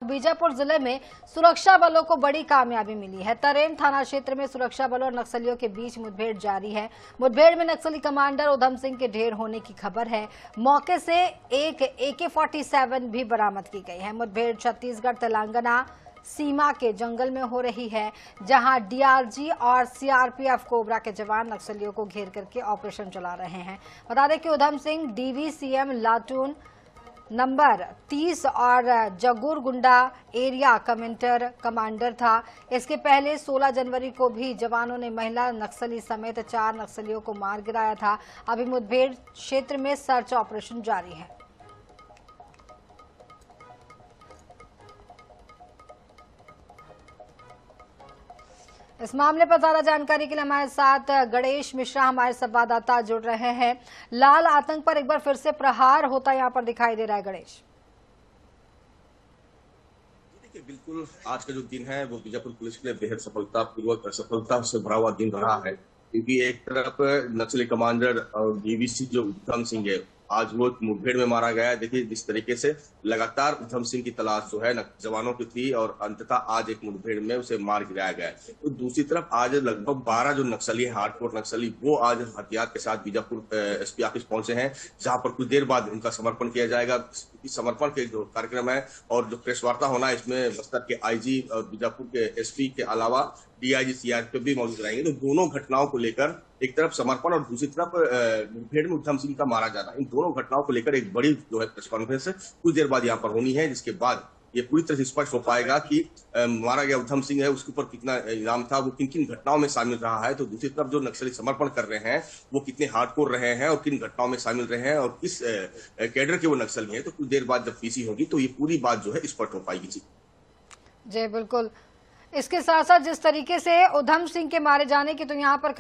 बीजापुर जिले में सुरक्षा बलों को बड़ी कामयाबी मिली है। तरेम थाना क्षेत्र में सुरक्षा बलों और नक्सलियों के बीच मुठभेड़ जारी है। मुठभेड़ में नक्सली कमांडर उधम सिंह के ढेर होने की खबर है। मौके से एक AK-47 भी बरामद की गई है। मुठभेड़ छत्तीसगढ़ तेलंगाना सीमा के जंगल में हो रही है, जहां DRG और CRPF कोबरा के जवान नक्सलियों को घेर करके ऑपरेशन चला रहे हैं। बता दें कि उधम सिंह DVCM लाटून नंबर 30 और जगूरगुंडा एरिया कमांडर था। इसके पहले 16 जनवरी को भी जवानों ने महिला नक्सली समेत 4 नक्सलियों को मार गिराया था। अभी मुठभेड़ क्षेत्र में सर्च ऑपरेशन जारी है। इस मामले पर ज्यादा जानकारी के लिए हमारे साथ गणेश मिश्रा हमारे संवाददाता जुड़ रहे हैं। लाल आतंक पर एक बार फिर से प्रहार होता यहाँ पर दिखाई दे रहा है। गणेश, देखिए, बिल्कुल आज का जो दिन है वो बीजापुर पुलिस के लिए बेहद सफलता से भरा हुआ दिन रहा है, क्योंकि एक तरफ नक्सली कमांडर और DVC जो उधम सिंह है, आज वो मुठभेड़ में मारा गया है। देखिए, जिस तरीके से लगातार उधम सिंह की तलाश जो है जवानों की थी और अंततः आज एक मुठभेड़ में उसे मार गिराया गया है। तो दूसरी तरफ आज लगभग 12 जो नक्सली है, हार्डकोर नक्सली, वो आज हथियार के साथ बीजापुर SP ऑफिस पहुंचे हैं, जहां पर कुछ देर बाद उनका समर्पण किया जाएगा। इस समर्पण के जो कार्यक्रम है और जो प्रेस वार्ता होना है, इसमें बस्तर के IG और बीजापुर के SP के अलावा DIG CRPF भी मौजूद रहेंगे। तो दोनों घटनाओं को लेकर, एक तरफ समर्पण और दूसरी तरफ मुठभेड़ में उधम सिंह का मारा जाना, इन दोनों घटनाओं को लेकर एक बड़ी जो है प्रेस कॉन्फ्रेंस कुछ देर बाद यहाँ पर होनी है, जिसके बाद ये पूरी तरह से स्पष्ट हो पाएगा कि मारा गया उधम सिंह है, उसके ऊपर कितना इल्जाम था, वो किन किन घटनाओं में शामिल रहा है। तो दूसरी तरफ जो नक्सली समर्पण कर रहे हैं वो कितने हार्डकोर रहे हैं और किन घटनाओं में शामिल रहे हैं और किस कैडर के वो नक्सली हैं। तो कुछ देर बाद जब PC होगी तो ये पूरी बात जो है स्पष्ट हो पाएगी। जी बिल्कुल। इसके साथ साथ जिस तरीके से उधम सिंह के मारे जाने की तो यहाँ पर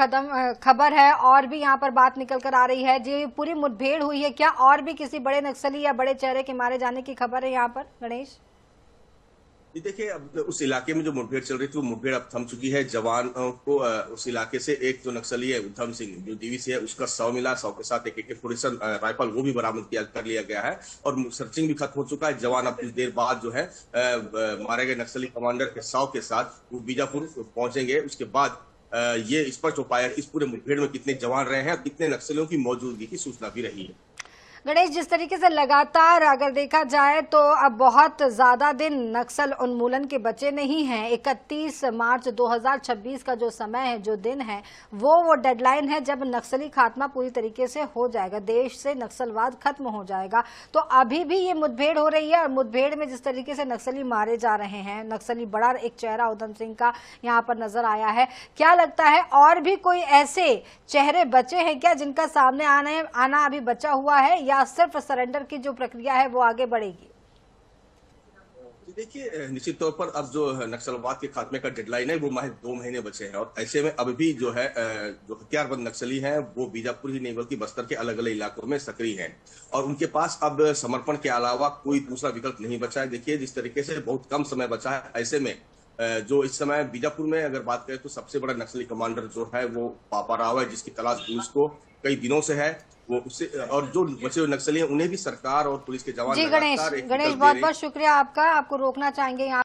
खबर है और भी यहाँ पर बात निकल कर आ रही है। जी, पूरी मुठभेड़ हुई है, क्या और भी किसी बड़े नक्सली या बड़े चेहरे के मारे जाने की खबर है यहाँ पर? गणेश जी, देखिए, अब उस इलाके में जो मुठभेड़ चल रही थी वो मुठभेड़ अब थम चुकी है। जवान को उस इलाके से एक जो नक्सली है उधम सिंह जो DVC है, उसका 100 मिला, 100 के साथ एक AK-47 राइफल वो भी बरामद कर लिया गया है और सर्चिंग भी खत्म हो चुका है। जवान अब कुछ देर बाद जो है मारे गए नक्सली कमांडर के 100 के साथ वो बीजापुर पहुंचेंगे। उसके बाद ये स्पष्ट हो पाया कि इस पूरे मुठभेड़ में कितने जवान रहे हैं और कितने नक्सलियों की मौजूदगी की सूचना भी रही है। गणेश, जिस तरीके से लगातार अगर देखा जाए तो अब बहुत ज्यादा दिन नक्सल उन्मूलन के बचे नहीं हैं। 31 मार्च 2026 का जो समय है, जो दिन है, वो डेडलाइन है जब नक्सली खात्मा पूरी तरीके से हो जाएगा, देश से नक्सलवाद खत्म हो जाएगा। तो अभी भी ये मुठभेड़ हो रही है और मुठभेड़ में जिस तरीके से नक्सली मारे जा रहे हैं, नक्सली बड़ा एक चेहरा उधम सिंह का यहाँ पर नजर आया है। क्या लगता है और भी कोई ऐसे चेहरे बचे हैं क्या जिनका सामने आना अभी बचा हुआ है, या सिर्फ सरेंडर की जो प्रक्रिया है वो आगे बढ़ेगी? देखिए, निश्चित तौर पर अब जो नक्सलवाद के खात्मे का डेडलाइन है वो महज 2 महीने बचे हैं और ऐसे में अब भी जो है जो हथियारबंद नक्सली हैं वो बीजापुर ही नहीं बल्कि बस्तर के अलग अलग इलाकों में सक्रिय हैं और उनके पास अब समर्पण के अलावा कोई दूसरा विकल्प नहीं बचा है। देखिए, जिस तरीके से बहुत कम समय बचा है, ऐसे में जो इस समय बीजापुर में अगर बात करें तो सबसे बड़ा नक्सली कमांडर जो है वो पापा राव है, जिसकी तलाश पुलिस को कई दिनों से है। वो उससे और जो बचे हुए नक्सली हैं उन्हें भी सरकार और पुलिस के जवान जी गणेश बहुत बहुत शुक्रिया आपका। आपको रोकना चाहेंगे यहाँ